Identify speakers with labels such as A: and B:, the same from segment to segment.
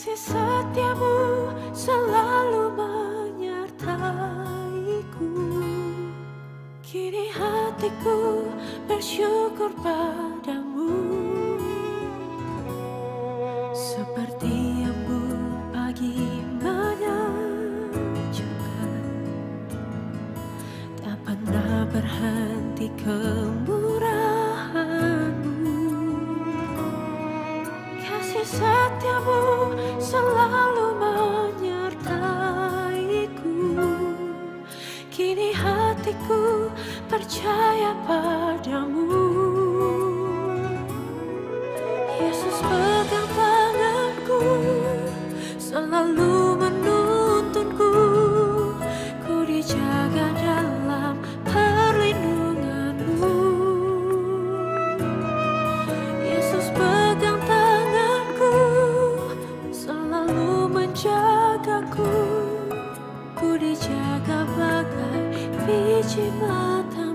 A: Kasih setiamu selalu menyertaiku. Kini hatiku bersyukur padamu. Seperti embun pagi menyejukkan, tak pernah berhenti kemurahan-Mu. Kasih setiamu selalu menyertaiku. Kini hatiku percaya padamu. Yesus pegang tanganku, selalu menuntunku. Ku dijaga dalam perlindungan-Mu. Yesus pegang tanganku, selalu menjagaku. Ku dijaga bagai biji mata-Mu.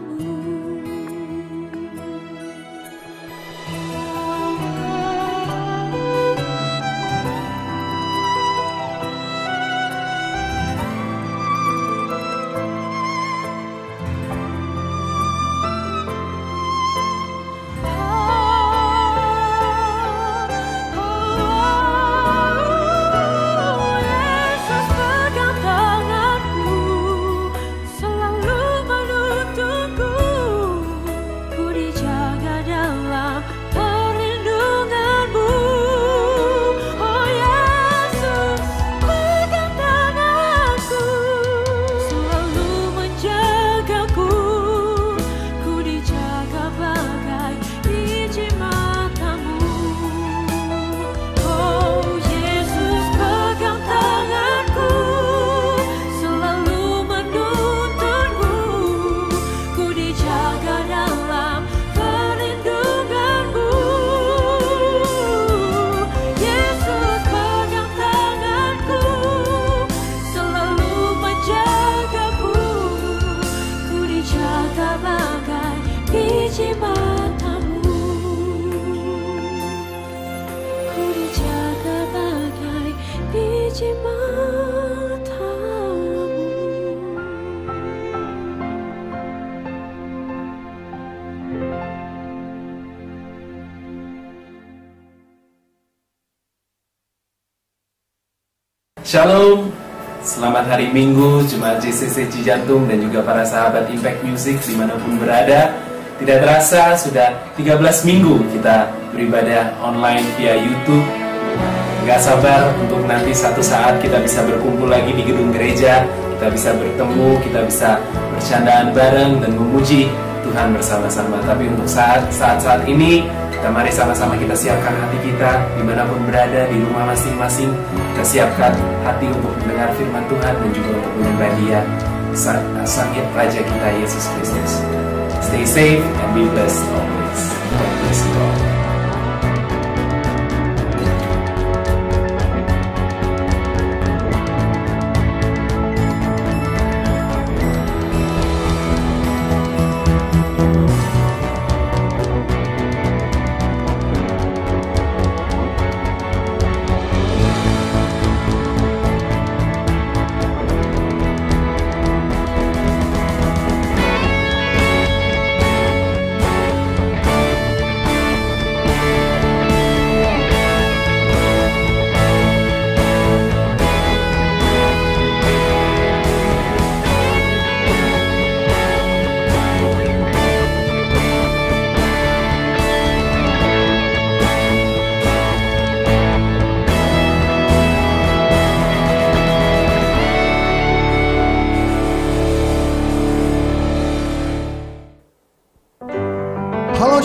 B: Shalom, selamat hari Minggu, Jemaat JCC Cijantung dan juga para sahabat Impact Music dimanapun berada. Tidak terasa sudah 13 minggu kita beribadah online via YouTube. Gak sabar untuk nanti satu saat kita bisa berkumpul lagi di gedung gereja. Kita bisa bertemu, kita bisa bercandaan bareng dan memuji Tuhan bersama-sama. Tapi untuk saat-saat ini, kita mari sama-sama kita siapkan hati kita dimanapun berada, di rumah masing-masing. Kita siapkan hati untuk mendengar firman Tuhan dan juga untuk menyembah Dia, Sang Raja kita Yesus Kristus. Stay safe and be blessed always. God bless you all.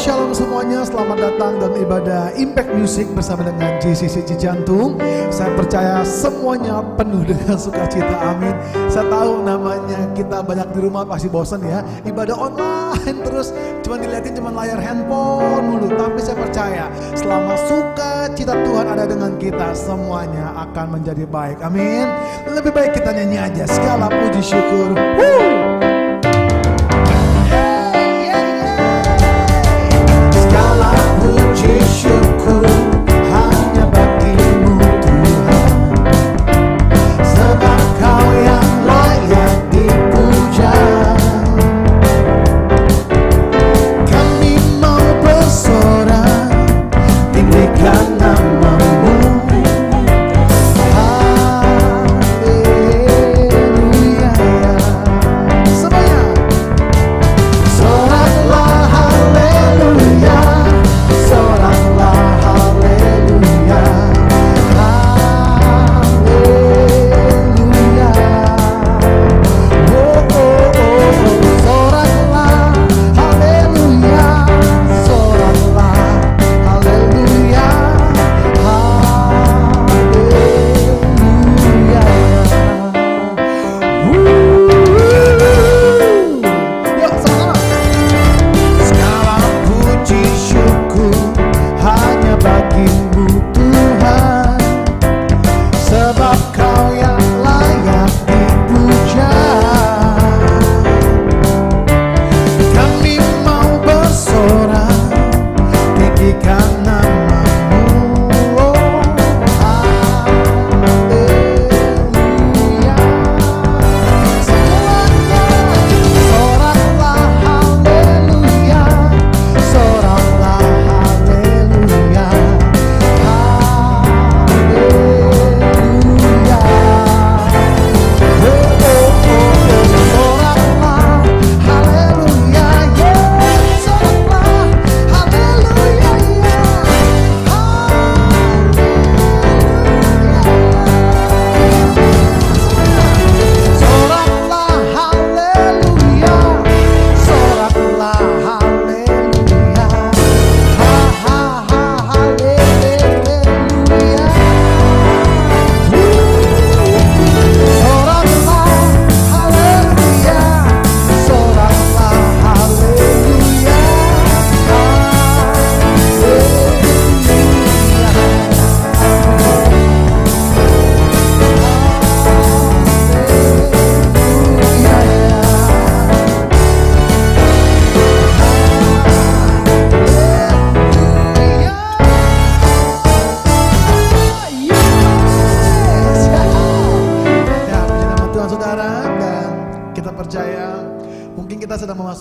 C: Shalom semuanya, selamat datang dalam ibadah Impact Music bersama dengan JCC Cijantung. Saya percaya semuanya penuh dengan sukacita, amin. Saya tahu namanya kita banyak di rumah pasti bosan ya, ibadah online terus cuma dilihatin cuma layar handphone mulu. Tapi saya percaya selama sukacita Tuhan ada dengan kita, semuanya akan menjadi baik, amin. Lebih baik kita nyanyi aja, segala puji syukur. Puji syukur hanya bagimu Tuhan.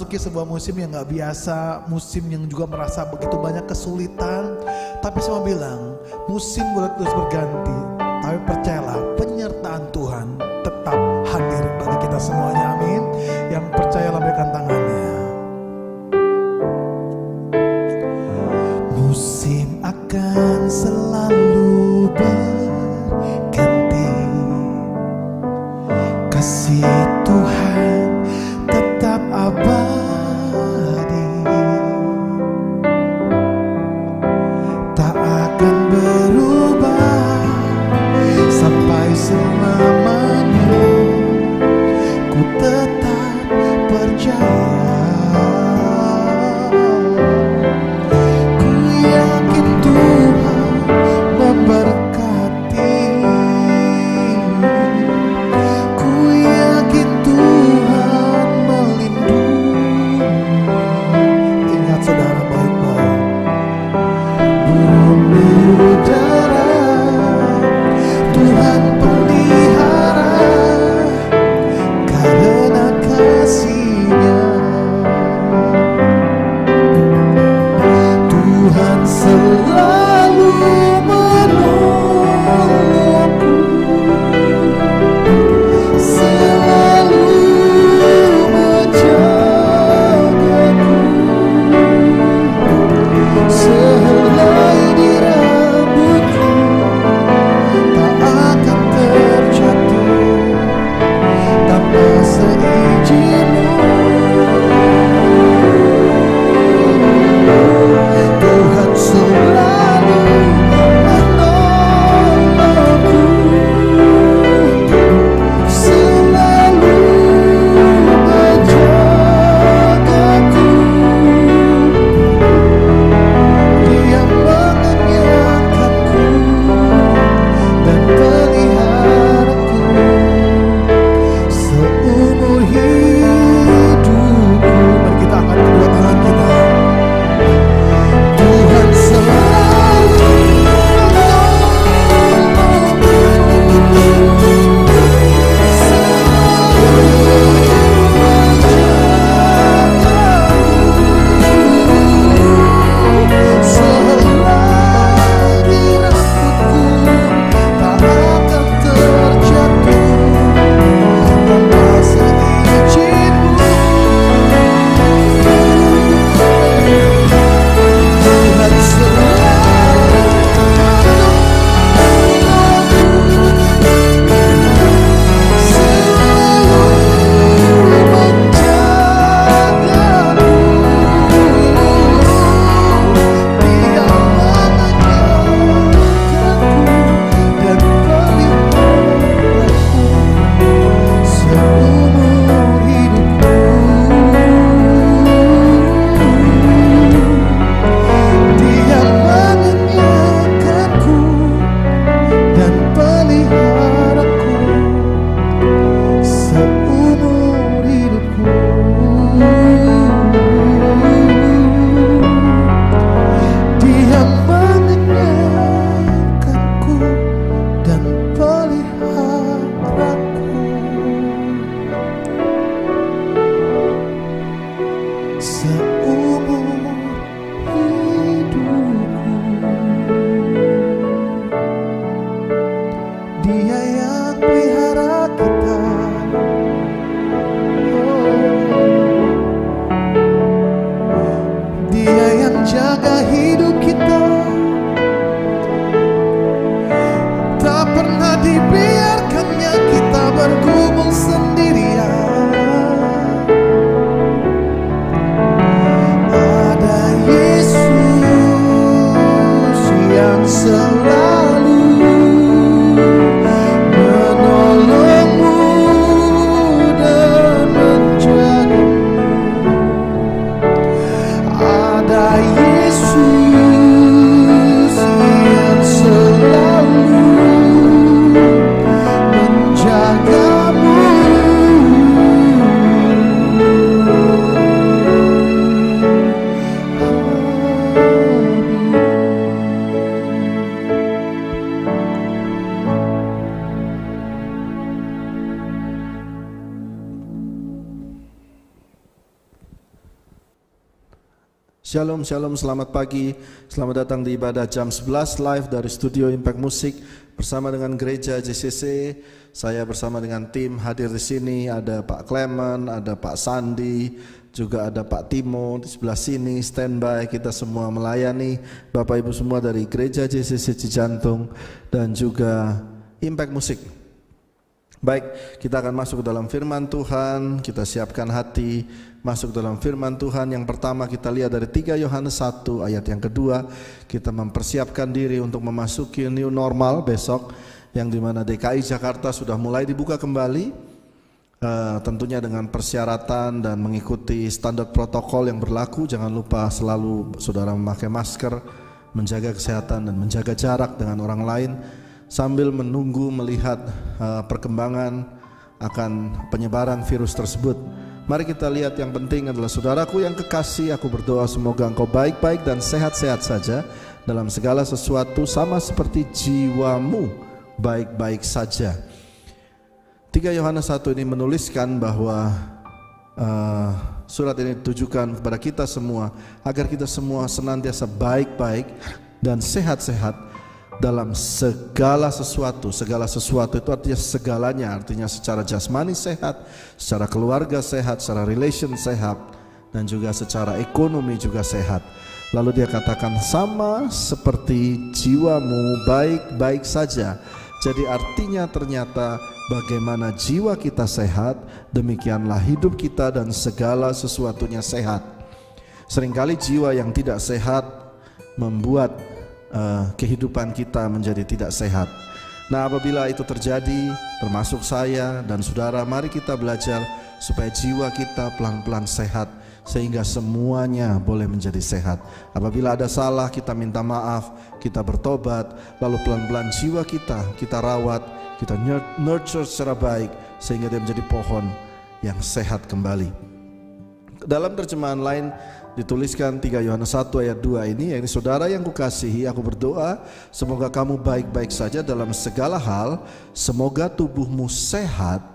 C: memasuki sebuah musim yang gak biasa, musim yang juga merasa begitu banyak kesulitan. Tapi saya mau bilang, musim boleh terus berganti, tapi percayalah penyertaan Tuhan tetap hadir bagi kita semuanya, amin. Yang percaya lambaikan tangannya. Musim akan selalu berganti, kasih Tuhan tetap abadi, tak akan berubah sampai selamanya. Ku tetap percaya, ku yakin Tuhan memberkati, ku yakin Tuhan melindungi. Ingat saudara baik-baik, burung di udara Tuhan pelihara karena kasih-Nya. Tuhan selalu menolongku, selalu menjagaku, sehelai di rambutku tak akan terjatuh tanpa seizin-Mu. Tuhan selalu menolongku, selalu menjagaku. Dia mengenyangkanku dan peliharaku seumur hidupku. Mari kita angkat kedua tangan kita. Tuhan selalu menolongku, selalu menjagaku, sehelai di rambutku tak akan terjatuh tanpa seizin-Mu. Tuhan selalu menolongku, selalu menjagaku. Dia mengenyangkanku dan peliharaku seumur hidupku. Dia mengenyangkanku dan peliharaku seumur hidupku. Dia mengenyangkanku dan peliharaku seumur hidupku. Dia yang pelihara kita, Dia yang jaga hidup kita, tak pernah dibiarkannya kita bergumul sendirian. Ada Yesus yang selalu menolongmu dan menjagamu. Ada Yesus
D: Shalom, shalom, selamat pagi. Selamat datang di ibadah jam 11 live dari studio Impact Music bersama dengan gereja JCC. Saya bersama dengan tim hadir di sini. Ada Pak Clement, ada Pak Sandi, juga ada Pak Timo di sebelah sini standby. Kita semua melayani Bapak Ibu semua dari gereja JCC Cijantung dan juga Impact Music. Baik, kita akan masuk ke dalam firman Tuhan. Kita siapkan hati masuk dalam firman Tuhan. Yang pertama kita lihat dari 3 Yohanes 1 ayat yang kedua. Kita mempersiapkan diri untuk memasuki new normal besok, yang dimana DKI Jakarta sudah mulai dibuka kembali, tentunya dengan persyaratan dan mengikuti standar protokol yang berlaku. Jangan lupa selalu saudara memakai masker, menjaga kesehatan dan menjaga jarak dengan orang lain, sambil menunggu melihat perkembangan akan penyebaran virus tersebut. Mari kita lihat yang penting adalah saudaraku yang kekasih, aku berdoa semoga engkau baik-baik dan sehat-sehat saja dalam segala sesuatu, sama seperti jiwamu baik-baik saja. 3 Yohanes 1 ini menuliskan bahwa surat ini ditujukan kepada kita semua agar kita semua senantiasa baik-baik dan sehat-sehat dalam segala sesuatu. Segala sesuatu itu artinya segalanya, artinya secara jasmani sehat, secara keluarga sehat, secara relation sehat, dan juga secara ekonomi juga sehat. Lalu dia katakan sama seperti jiwamu baik-baik saja. Jadi artinya ternyata bagaimana jiwa kita sehat, demikianlah hidup kita dan segala sesuatunya sehat. Seringkali jiwa yang tidak sehat membuat kehidupan kita menjadi tidak sehat. Nah, apabila itu terjadi, termasuk saya dan saudara, mari kita belajar supaya jiwa kita pelan-pelan sehat, sehingga semuanya boleh menjadi sehat. Apabila ada salah, kita minta maaf, kita bertobat, lalu pelan-pelan jiwa kita rawat, kita nurture secara baik, sehingga dia menjadi pohon yang sehat kembali. Dalam terjemahan lain dituliskan 3 Yohanes 1 ayat 2 ini, yakni saudara yang kukasihi, aku berdoa semoga kamu baik-baik saja dalam segala hal, semoga tubuhmu sehat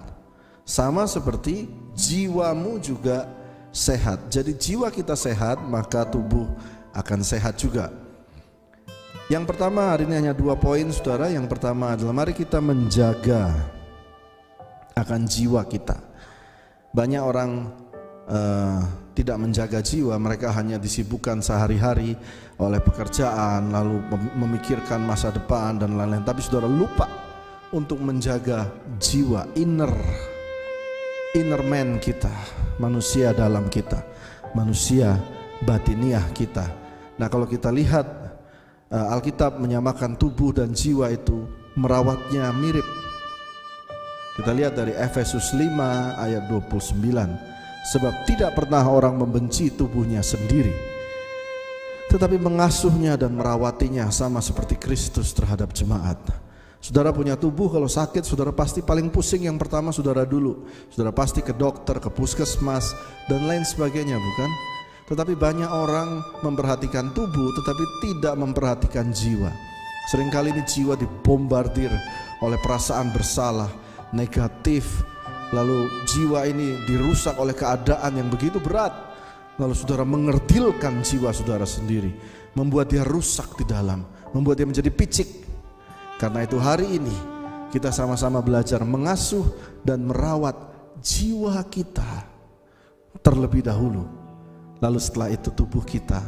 D: sama seperti jiwamu juga sehat. Jadi jiwa kita sehat, maka tubuh akan sehat juga. Yang pertama hari ini hanya 2 poin saudara. Yang pertama adalah mari kita menjaga akan jiwa kita. Banyak orang tidak menjaga jiwa, mereka hanya disibukkan sehari-hari oleh pekerjaan, lalu memikirkan masa depan dan lain-lain. Tapi saudara lupa untuk menjaga jiwa, inner man kita, manusia dalam kita, manusia batiniah kita. Nah, kalau kita lihat Alkitab menyamakan tubuh dan jiwa itu merawatnya mirip. Kita lihat dari Efesus 5 ayat 29. Sebab tidak pernah orang membenci tubuhnya sendiri, tetapi mengasuhnya dan merawatinya sama seperti Kristus terhadap jemaat. Saudara punya tubuh, kalau sakit saudara pasti paling pusing yang pertama saudara dulu. Saudara pasti ke dokter, ke puskesmas dan lain sebagainya, bukan? Tetapi banyak orang memperhatikan tubuh tetapi tidak memperhatikan jiwa. Seringkali ini jiwa dibombardir oleh perasaan bersalah, negatif. Lalu jiwa ini dirusak oleh keadaan yang begitu berat. Lalu saudara mengerdilkan jiwa saudara sendiri, membuat dia rusak di dalam, membuat dia menjadi picik. Karena itu hari ini kita sama-sama belajar mengasuh dan merawat jiwa kita terlebih dahulu. Lalu setelah itu tubuh kita,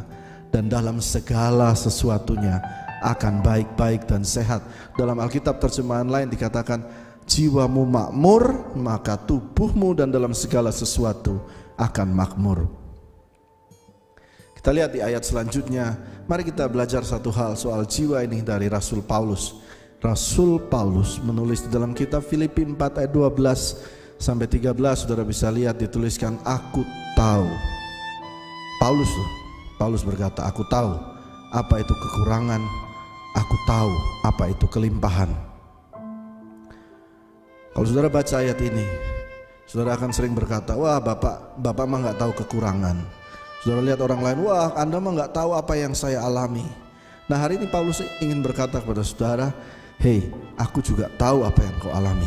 D: dan dalam segala sesuatunya akan baik-baik dan sehat. Dalam Alkitab terjemahan lain dikatakan, jiwamu makmur, maka tubuhmu dan dalam segala sesuatu akan makmur. Kita lihat di ayat selanjutnya. Mari kita belajar satu hal soal jiwa ini dari Rasul Paulus. Rasul Paulus menulis di dalam kitab Filipi 4 ayat 12 sampai 13. Saudara bisa lihat dituliskan, aku tahu. Paulus berkata, aku tahu apa itu kekurangan, aku tahu apa itu kelimpahan. Kalau saudara baca ayat ini, saudara akan sering berkata, wah bapak mah nggak tahu kekurangan. Saudara lihat orang lain, wah Anda mah nggak tahu apa yang saya alami. Nah, hari ini Paulus ingin berkata kepada saudara, hei, aku juga tahu apa yang kau alami.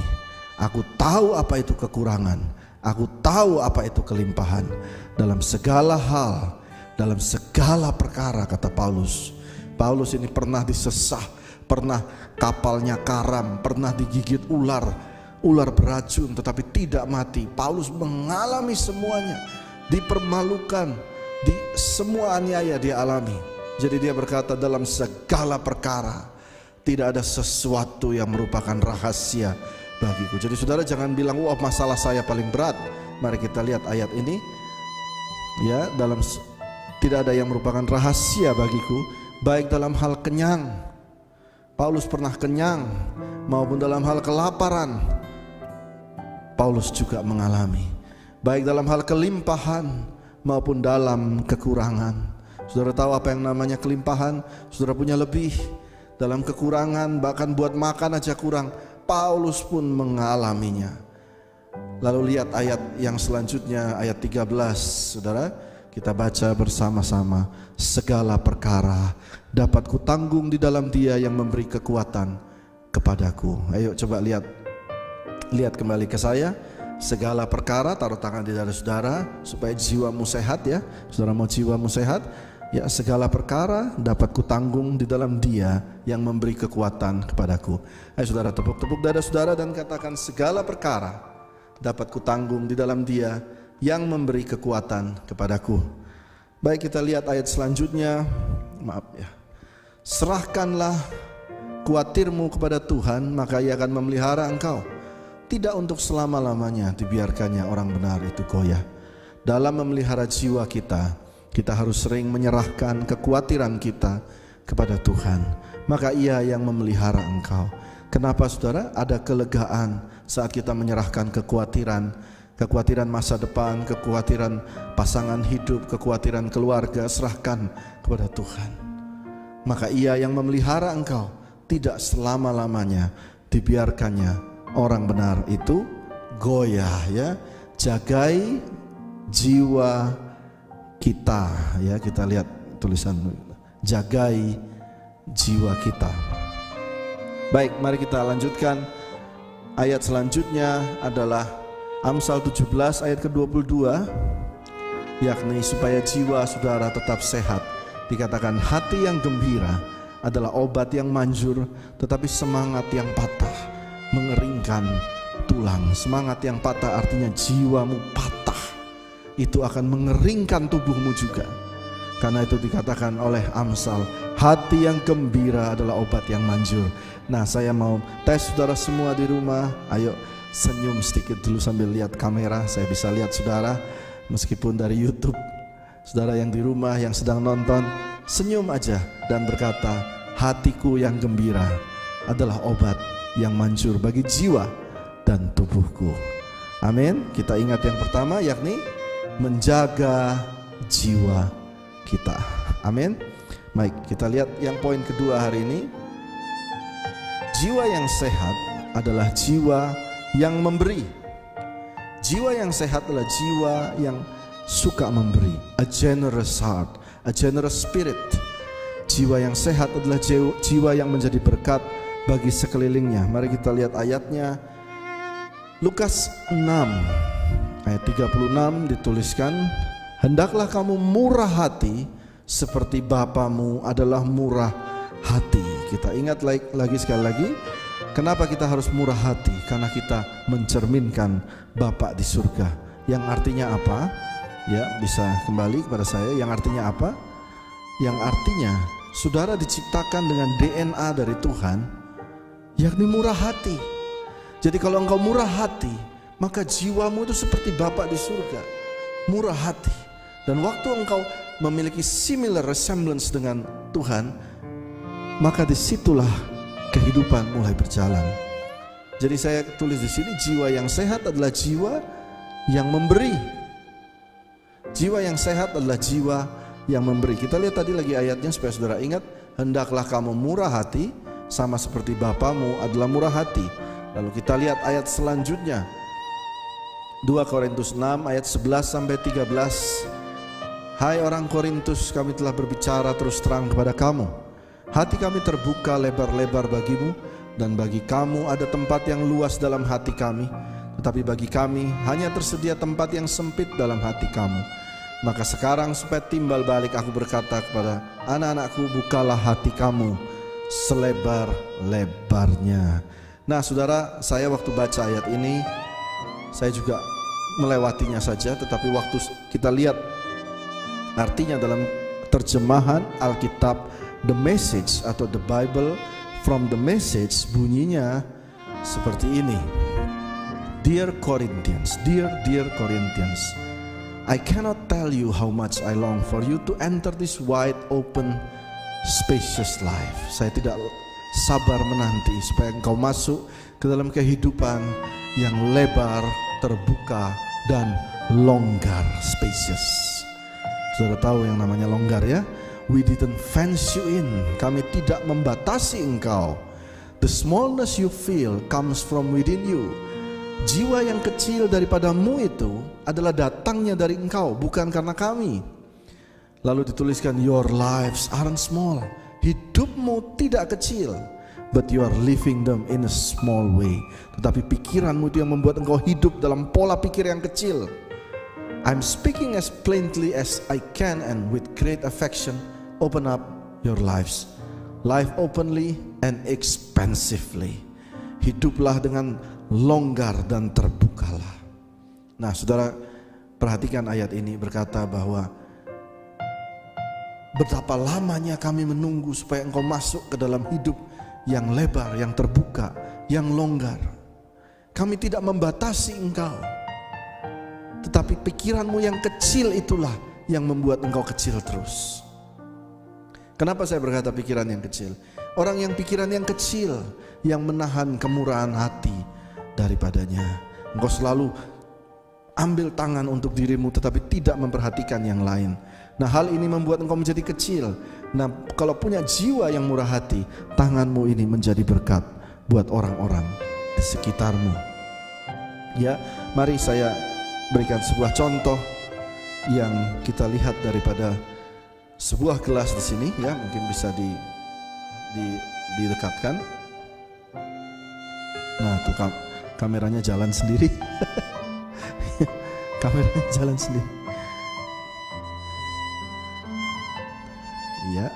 D: Aku tahu apa itu kekurangan, aku tahu apa itu kelimpahan. Dalam segala hal, dalam segala perkara, kata Paulus. Paulus ini pernah disesah, pernah kapalnya karam, pernah digigit ular beracun tetapi tidak mati. Paulus mengalami semuanya, dipermalukan, di semua aniaya dia alami. Jadi dia berkata, dalam segala perkara tidak ada sesuatu yang merupakan rahasia bagiku. Jadi saudara jangan bilang, wah masalah saya paling berat. Mari kita lihat ayat ini. Ya, tidak ada yang merupakan rahasia bagiku, baik dalam hal kenyang, Paulus pernah kenyang, maupun dalam hal kelaparan, Paulus juga mengalami. Baik dalam hal kelimpahan maupun dalam kekurangan. Saudara tahu apa yang namanya kelimpahan? Saudara punya lebih. Dalam kekurangan, bahkan buat makan aja kurang, Paulus pun mengalaminya. Lalu lihat ayat yang selanjutnya, ayat 13. Saudara, kita baca bersama-sama. Segala perkara dapat kutanggung di dalam Dia yang memberi kekuatan kepadaku. Ayo coba lihat kembali ke saya. Segala perkara, taruh tangan di dada saudara supaya jiwamu sehat ya. Saudara mau jiwamu sehat? Ya, segala perkara dapat kutanggung di dalam Dia yang memberi kekuatan kepadaku. Ayo saudara, tepuk-tepuk dada saudara dan katakan, segala perkara dapat kutanggung di dalam Dia yang memberi kekuatan kepadaku. Baik, kita lihat ayat selanjutnya. Maaf ya. Serahkanlah kuatirmu kepada Tuhan, maka Ia akan memelihara engkau. Tidak untuk selama-lamanya dibiarkannya orang benar itu goyah. Dalam memelihara jiwa kita, kita harus sering menyerahkan kekhawatiran kita kepada Tuhan. Maka Ia yang memelihara engkau. Kenapa saudara? Ada kelegaan saat kita menyerahkan kekhawatiran masa depan, kekhawatiran pasangan hidup, kekhawatiran keluarga, serahkan kepada Tuhan. Maka Ia yang memelihara engkau, tidak selama-lamanya dibiarkannya orang benar itu goyah ya. Jagai jiwa kita ya, kita lihat tulisan, jagai jiwa kita. Baik, mari kita lanjutkan. Ayat selanjutnya adalah Amsal 17 ayat ke-22, yakni supaya jiwa saudara tetap sehat. Dikatakan hati yang gembira adalah obat yang manjur, tetapi semangat yang patah mengeringkan tulang. Semangat yang patah artinya jiwamu patah, itu akan mengeringkan tubuhmu juga. Karena itu dikatakan oleh Amsal, hati yang gembira adalah obat yang manjur. Nah, saya mau tes saudara semua di rumah. Ayo senyum sedikit dulu sambil lihat kamera. Saya bisa lihat saudara meskipun dari YouTube. Saudara yang di rumah yang sedang nonton, senyum aja dan berkata, hatiku yang gembira adalah obat yang manjur bagi jiwa dan tubuhku. Amin. Kita ingat yang pertama, yakni menjaga jiwa kita. Amin. Baik, kita lihat yang poin kedua hari ini. Jiwa yang sehat adalah jiwa yang memberi. Jiwa yang sehat adalah jiwa yang suka memberi. A generous heart, a generous spirit. Jiwa yang sehat adalah jiwa yang menjadi berkat bagi sekelilingnya. Mari kita lihat ayatnya. Lukas 6 ayat 36 dituliskan, hendaklah kamu murah hati seperti Bapamu adalah murah hati. Kita ingat lagi sekali lagi, kenapa kita harus murah hati? Karena kita mencerminkan Bapa di surga. Yang artinya apa? Ya, bisa kembali kepada saya. Yang artinya apa? Yang artinya saudara diciptakan dengan DNA dari Tuhan, yakni murah hati. Jadi kalau engkau murah hati, maka jiwamu itu seperti Bapa di surga, murah hati. Dan waktu engkau memiliki similar resemblance dengan Tuhan, maka disitulah kehidupan mulai berjalan. Jadi saya tulis di sini, jiwa yang sehat adalah jiwa yang memberi. Jiwa yang sehat adalah jiwa yang memberi. Kita lihat tadi lagi ayatnya supaya saudara ingat, hendaklah kamu murah hati sama seperti Bapamu adalah murah hati. Lalu kita lihat ayat selanjutnya, 2 Korintus 6 ayat 11 sampai 13. Hai orang Korintus, kami telah berbicara terus terang kepada kamu. Hati kami terbuka lebar-lebar bagimu, dan bagi kamu ada tempat yang luas dalam hati kami. Tetapi bagi kami hanya tersedia tempat yang sempit dalam hati kamu. Maka sekarang supaya timbal balik aku berkata kepada anak-anakku, bukalah hati kamu selebar-lebarnya. Nah saudara, saya waktu baca ayat ini saya juga melewatinya saja, tetapi waktu kita lihat artinya dalam terjemahan Alkitab The Message atau The Bible from the Message, bunyinya seperti ini. Dear Corinthians, dear Corinthians, I cannot tell you how much I long for you to enter this wide open spacious life. Saya tidak sabar menanti supaya engkau masuk ke dalam kehidupan yang lebar, terbuka, dan longgar, spacious. Saudara tahu yang namanya longgar ya? We didn't fence you in. Kami tidak membatasi engkau. The smallness you feel comes from within you. Jiwa yang kecil daripadamu itu adalah datangnya dari engkau, bukan karena kami. Lalu dituliskan, your lives aren't small. Hidupmu tidak kecil, but you are living them in a small way. Tetapi pikiranmu itu yang membuat engkau hidup dalam pola pikir yang kecil. I'm speaking as plainly as I can and with great affection. Open up your lives. Live openly and expansively. Hiduplah dengan longgar dan terbukalah. Nah saudara, perhatikan ayat ini berkata bahwa betapa lamanya kami menunggu supaya engkau masuk ke dalam hidup yang lebar, yang terbuka, yang longgar. Kami tidak membatasi engkau, tetapi pikiranmu yang kecil itulah yang membuat engkau kecil terus. Kenapa saya berkata pikiran yang kecil? Orang yang pikiran yang kecil yang menahan kemurahan hati daripadanya. Engkau selalu ambil tangan untuk dirimu tetapi tidak memperhatikan yang lain. Nah hal ini membuat engkau menjadi kecil. Nah kalau punya jiwa yang murah hati, tanganmu ini menjadi berkat buat orang-orang di sekitarmu. Ya, mari saya berikan sebuah contoh yang kita lihat daripada sebuah gelas di sini ya, mungkin bisa didekatkan. Nah tuh kameranya jalan sendiri. Kameranya jalan sendiri. Iya.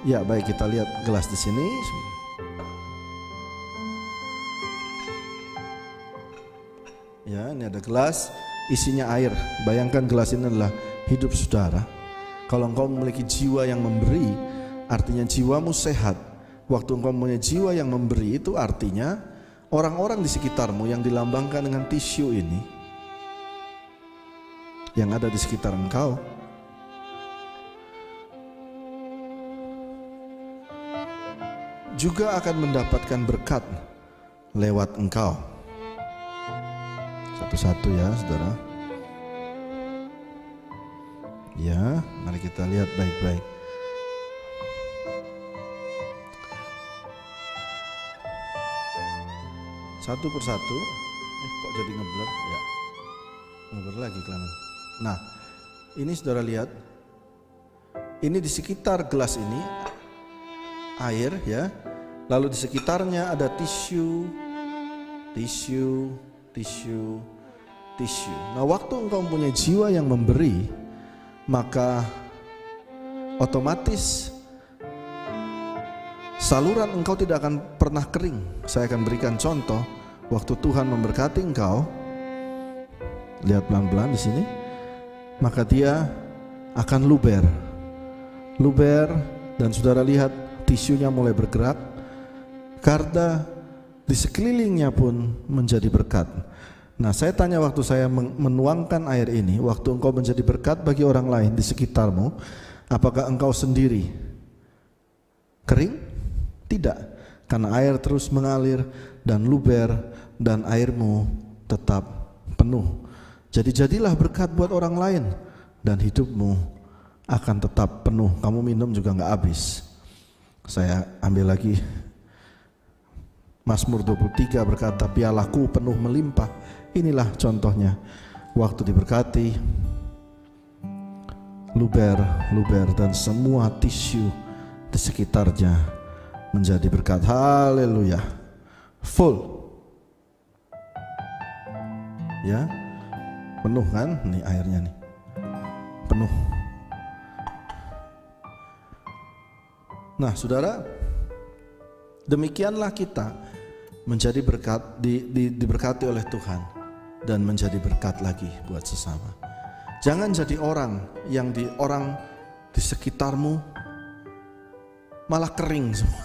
D: Ya baik, kita lihat gelas di sini. Ya, ini ada gelas, isinya air. Bayangkan gelas ini adalah hidup saudara. Kalau engkau memiliki jiwa yang memberi, artinya jiwamu sehat. Waktu engkau mempunyai jiwa yang memberi, itu artinya orang-orang di sekitarmu yang dilambangkan dengan tisu ini, yang ada di sekitar engkau, juga akan mendapatkan berkat lewat engkau. Satu-satu ya saudara. Ya, mari kita lihat baik-baik. Satu persatu. Kok jadi ngeblur? Ya, ngeblur lagi kelihatan. Nah, ini saudara lihat. Ini di sekitar gelas ini air ya. Lalu di sekitarnya ada tisu. Nah, waktu engkau mempunyai jiwa yang memberi, maka otomatis saluran engkau tidak akan pernah kering. Saya akan berikan contoh. Waktu Tuhan memberkati engkau, lihat pelan-pelan di sini, maka dia akan luber, dan saudara lihat tisunya mulai bergerak, karena di sekelilingnya pun menjadi berkat. Nah, saya tanya waktu saya menuangkan air ini, waktu engkau menjadi berkat bagi orang lain di sekitarmu, apakah engkau sendiri kering? Tidak, karena air terus mengalir dan luber dan airmu tetap penuh. Jadi jadilah berkat buat orang lain dan hidupmu akan tetap penuh. Kamu minum juga nggak habis. Saya ambil lagi Mazmur 23 berkata, pialaku penuh melimpah. Inilah contohnya. Waktu diberkati, luber dan semua tisu di sekitarnya menjadi berkat. Haleluya. Full. Ya. Penuh kan? Nih airnya nih. Penuh. Nah, saudara, demikianlah kita menjadi berkat, diberkati oleh Tuhan dan menjadi berkat lagi buat sesama. Jangan jadi orang yang orang di sekitarmu malah kering semua.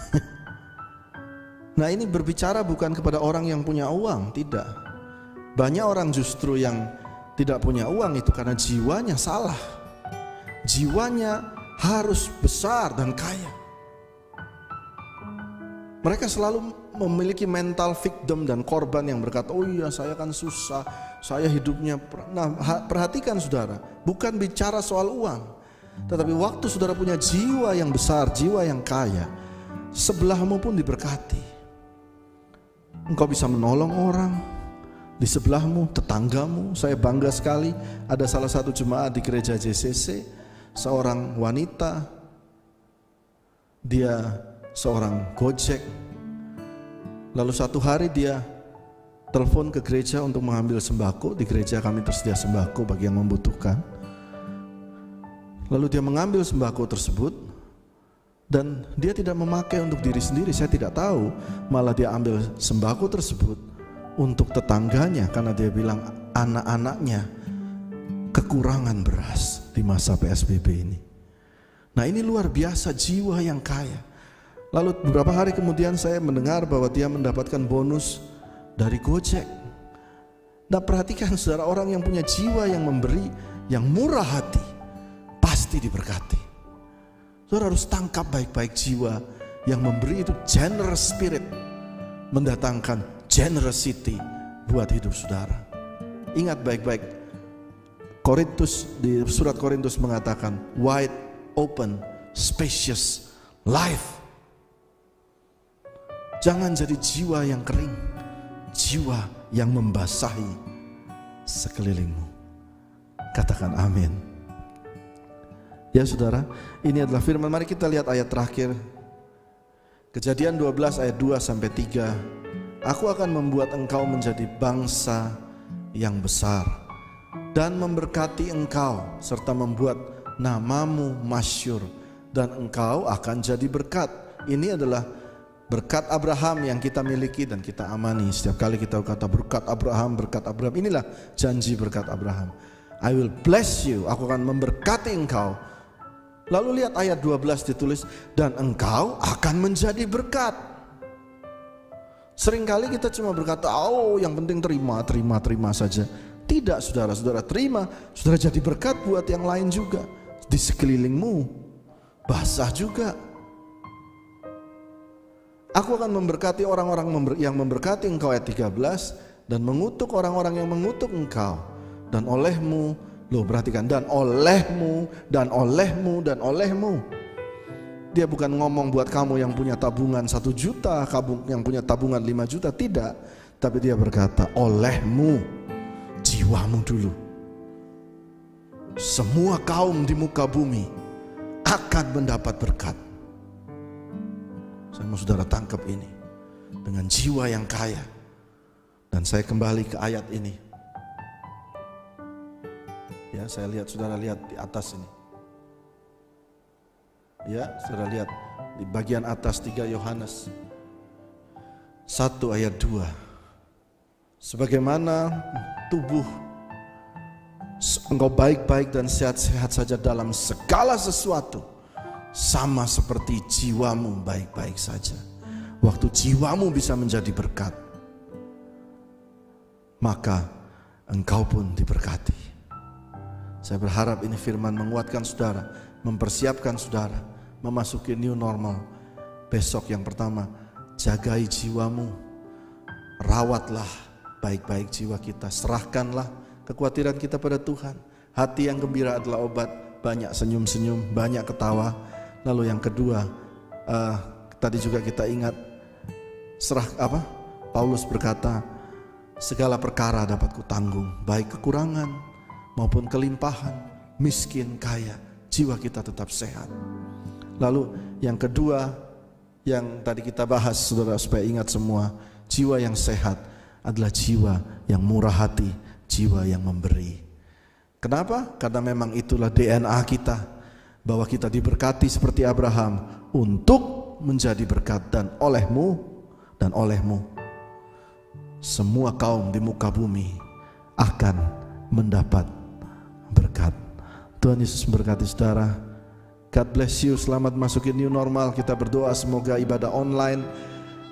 D: Nah, ini berbicara bukan kepada orang yang punya uang, tidak. Banyak orang justru yang tidak punya uang itu karena jiwanya salah. Jiwanya harus besar dan kaya. Mereka selalu memiliki mental victim dan korban yang berkata, oh iya saya kan susah, saya hidupnya. Nah, perhatikan saudara, bukan bicara soal uang, tetapi waktu saudara punya jiwa yang besar, jiwa yang kaya, sebelahmu pun diberkati. Engkau bisa menolong orang di sebelahmu, tetanggamu. Saya bangga sekali ada salah satu jemaat di gereja JCC, seorang wanita, dia seorang Gojek. Lalu satu hari dia telepon ke gereja untuk mengambil sembako. Di gereja kami tersedia sembako bagi yang membutuhkan. Lalu dia mengambil sembako tersebut dan dia tidak memakai untuk diri sendiri. Saya tidak tahu, malah dia ambil sembako tersebut untuk tetangganya karena dia bilang anak-anaknya kekurangan beras di masa PSBB ini. Nah, ini luar biasa jiwa yang kaya. Lalu beberapa hari kemudian saya mendengar bahwa dia mendapatkan bonus dari Gojek. Nah, perhatikan saudara, orang yang punya jiwa yang memberi, yang murah hati, pasti diberkati. Saudara harus tangkap baik-baik jiwa yang memberi itu generous spirit, mendatangkan generosity buat hidup saudara. Ingat baik-baik, Korintus, di surat Korintus mengatakan wide open, spacious life. Jangan jadi jiwa yang kering, jiwa yang membasahi sekelilingmu. Katakan amin. Ya saudara, ini adalah firman. Mari kita lihat ayat terakhir. Kejadian 12 ayat 2-3. Aku akan membuat engkau menjadi bangsa yang besar dan memberkati engkau serta membuat namamu masyhur dan engkau akan jadi berkat. Ini adalah berkat Abraham yang kita miliki dan kita amani. Setiap kali kita kata berkat Abraham, inilah janji berkat Abraham. I will bless you, aku akan memberkati engkau. Lalu lihat ayat 12 ditulis, dan engkau akan menjadi berkat. Seringkali kita cuma berkata, oh yang penting terima saja. Tidak saudara terima, saudara jadi berkat buat yang lain juga. Di sekelilingmu, basah juga. Aku akan memberkati orang-orang yang memberkati engkau ayat 13, dan mengutuk orang-orang yang mengutuk engkau. Dan olehmu, loh perhatikan, dan olehmu. Dia bukan ngomong buat kamu yang punya tabungan 1 juta, kamu yang punya tabungan 5 juta, tidak. Tapi dia berkata, olehmu, jiwamu dulu. Semua kaum di muka bumi akan mendapat berkat. Saya mau saudara tangkap ini dengan jiwa yang kaya. Dan saya kembali ke ayat ini. Ya, saya lihat, saudara lihat di atas ini. Ya, saudara lihat di bagian atas 3 Yohanes 1 ayat 2. Sebagaimana tubuh engkau baik-baik dan sehat-sehat saja dalam segala sesuatu, sama seperti jiwamu baik-baik saja. Waktu jiwamu bisa menjadi berkat, maka engkau pun diberkati. Saya berharap ini firman menguatkan saudara, mempersiapkan saudara memasuki new normal. Besok yang pertama, jagai jiwamu, rawatlah baik-baik jiwa kita, serahkanlah kekhawatiran kita pada Tuhan. Hati yang gembira adalah obat, banyak senyum-senyum, banyak ketawa. Lalu yang kedua, tadi juga kita ingat Paulus berkata, segala perkara dapat kutanggung, baik kekurangan maupun kelimpahan, miskin, kaya, jiwa kita tetap sehat. Lalu yang kedua yang tadi kita bahas saudara, supaya ingat semua, jiwa yang sehat adalah jiwa yang murah hati, jiwa yang memberi. Kenapa? Karena memang itulah DNA kita, bahwa kita diberkati seperti Abraham untuk menjadi berkat, dan olehmu semua kaum di muka bumi akan mendapat berkat. Tuhan Yesus memberkati saudara. God bless you. Selamat masukin new normal. Kita berdoa semoga ibadah online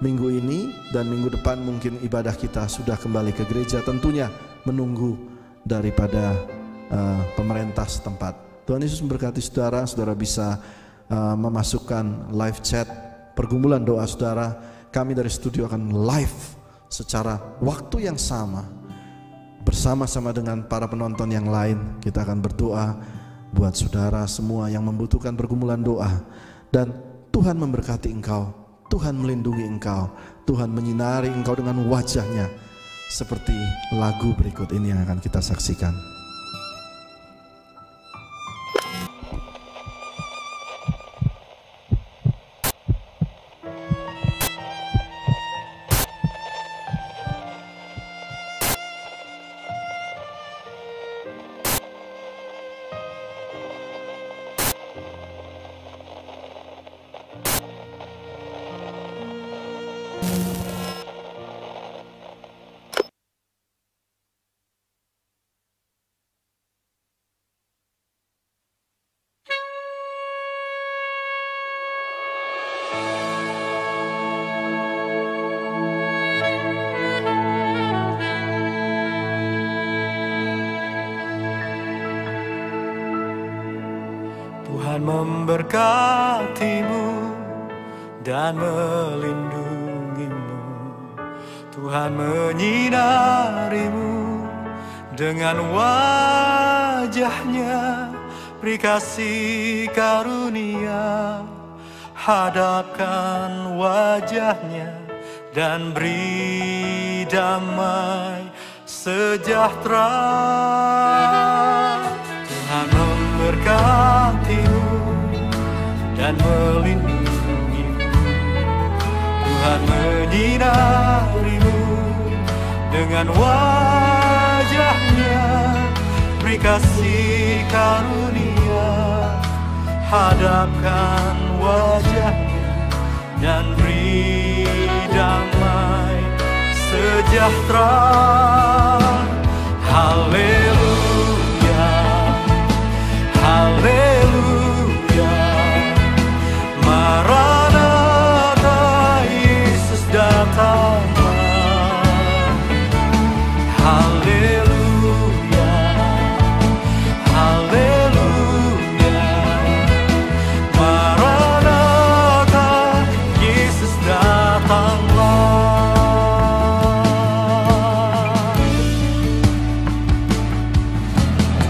D: minggu ini dan minggu depan mungkin ibadah kita sudah kembali ke gereja, tentunya menunggu daripada pemerintah setempat. Tuhan Yesus memberkati saudara. Saudara bisa memasukkan live chat pergumulan doa saudara. Kami dari studio akan live secara waktu yang sama bersama-sama dengan para penonton yang lain. Kita akan berdoa buat saudara semua yang membutuhkan pergumulan doa. Dan Tuhan memberkati engkau, Tuhan melindungi engkau, Tuhan menyinari engkau dengan wajahnya, seperti lagu berikut ini yang akan kita saksikan.
E: Tuhan memberkatimu dan melindungimu. Tuhan menyinarimu dengan wajahnya, beri kasih karunia, hadapkan wajahnya dan beri damai sejahtera. Tuhan memberkatimu dan melindungimu. Tuhan menyinarimu dengan wajahnya, beri kasih karunia, hadapkan wajahnya dan beri damai sejahtera. Haleluya, haleluya, Maranatha, Yesus datanglah. Haleluya, haleluya, Maranatha, Yesus datanglah.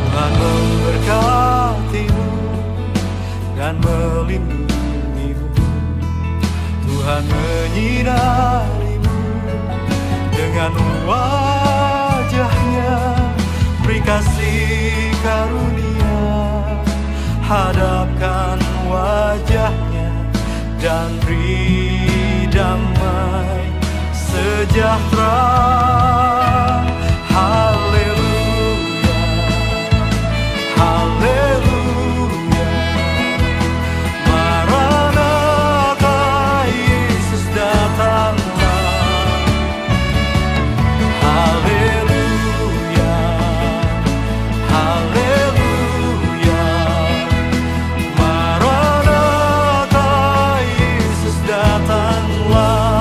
E: Tuhan memberkatimu dan melindungimu. Tuhan menyinarimu dengan wajahnya, beri kasih karunia, hadapkan wajahnya dan beri damai sejahtera. Haleluya, haleluya, Maranatha, Yesus datanglah. Haleluya, haleluya, Maranatha, Yesus datanglah.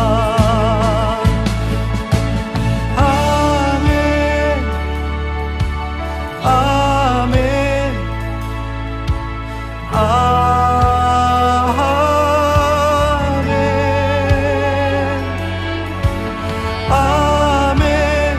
E: Amin, amin, amin, amin, amin,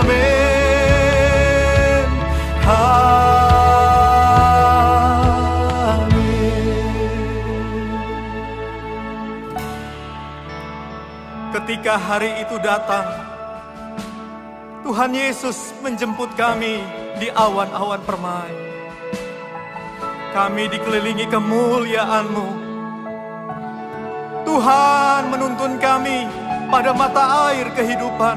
E: amin, ketika hari itu datang, Tuhan Yesus menjemput kami di awan-awan permai. Kami dikelilingi kemuliaan-Mu. Tuhan menuntun kami pada mata air kehidupan,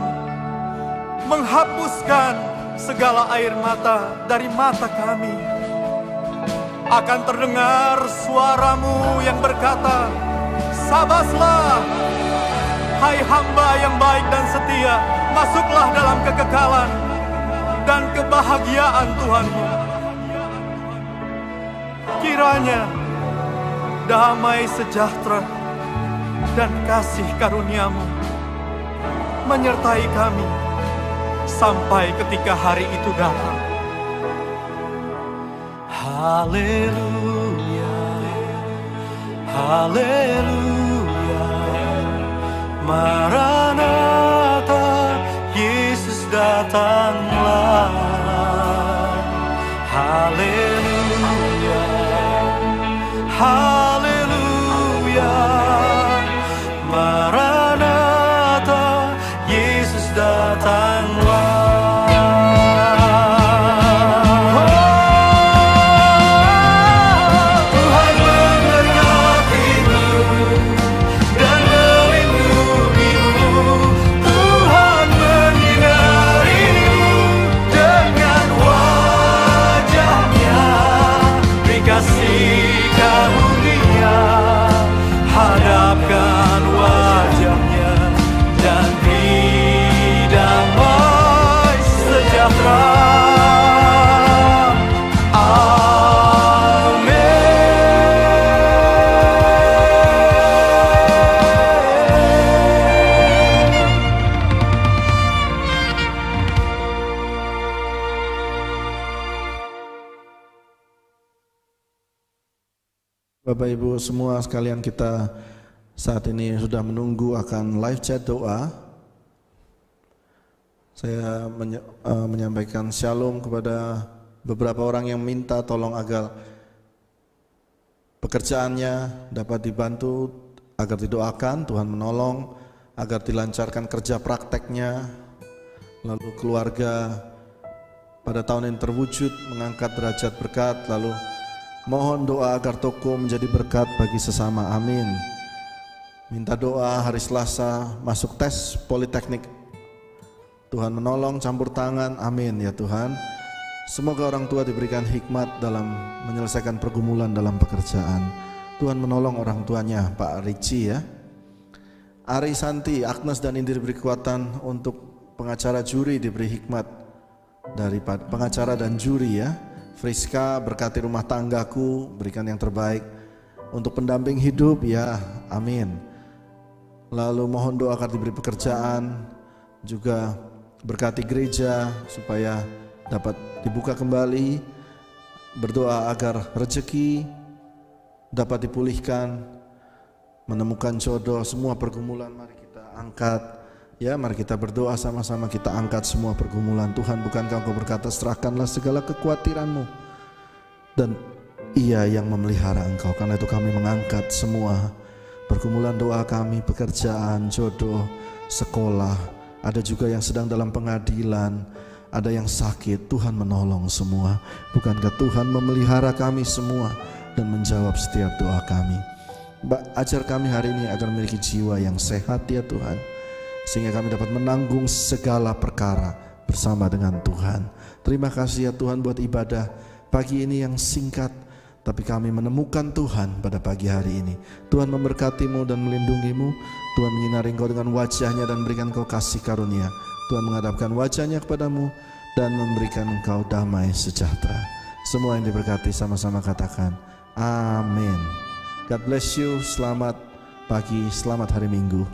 E: menghapuskan segala air mata dari mata kami. Akan terdengar suara-Mu yang berkata, "Sabaslah, hai hamba yang baik dan setia, masuklah dalam kekekalan dan kebahagiaan Tuhan-Mu." Kiranya damai sejahtera dan kasih karunia-Mu menyertai kami sampai ketika hari itu datang. Haleluya, haleluya, Maranatha, Yesus datanglah. Haleluya, haleluya, Maranatha, Yesus datanglah.
D: Bapak Ibu semua sekalian, kita saat ini sudah menunggu akan live chat doa. Saya menyampaikan shalom kepada beberapa orang yang minta tolong agar pekerjaannya dapat dibantu, agar didoakan, Tuhan menolong, agar dilancarkan kerja prakteknya, lalu keluarga pada tahun ini terwujud mengangkat derajat berkat, lalu mohon doa agar toko menjadi berkat bagi sesama, amin. Minta doa hari Selasa masuk tes Politeknik, Tuhan menolong, campur tangan, amin ya Tuhan. Semoga orang tua diberikan hikmat dalam menyelesaikan pergumulan dalam pekerjaan. Tuhan menolong orang tuanya, Pak Ricci ya. Ari Santi, Agnes dan Indi diberi kekuatan, untuk pengacara juri diberi hikmat dari pengacara dan juri ya. Friska, berkati rumah tanggaku, berikan yang terbaik. Untuk pendamping hidup ya, amin. Lalu mohon doa agar diberi pekerjaan, juga berkati gereja supaya dapat dibuka kembali. Berdoa agar rezeki dapat dipulihkan, menemukan jodoh, semua pergumulan mari kita angkat. Ya, mari kita berdoa sama-sama, kita angkat semua pergumulan. Tuhan, bukankah Engkau berkata, serahkanlah segala kekhawatiranmu dan Ia yang memelihara engkau. Karena itu kami mengangkat semua pergumulan doa kami, pekerjaan, jodoh, sekolah. Ada juga yang sedang dalam pengadilan, ada yang sakit. Tuhan menolong semua. Bukankah Tuhan memelihara kami semua dan menjawab setiap doa kami. Ajar kami hari ini agar memiliki jiwa yang sehat ya Tuhan, sehingga kami dapat menanggung segala perkara bersama dengan Tuhan. Terima kasih ya Tuhan buat ibadah pagi ini yang singkat, tapi kami menemukan Tuhan pada pagi hari ini. Tuhan memberkatimu dan melindungimu. Tuhan menyinari engkau dengan wajahnya dan memberikan engkau kasih karunia. Tuhan menghadapkan wajahnya kepadamu dan memberikan engkau damai sejahtera. Semua yang diberkati sama-sama katakan amin. God bless you. Selamat pagi, selamat hari Minggu.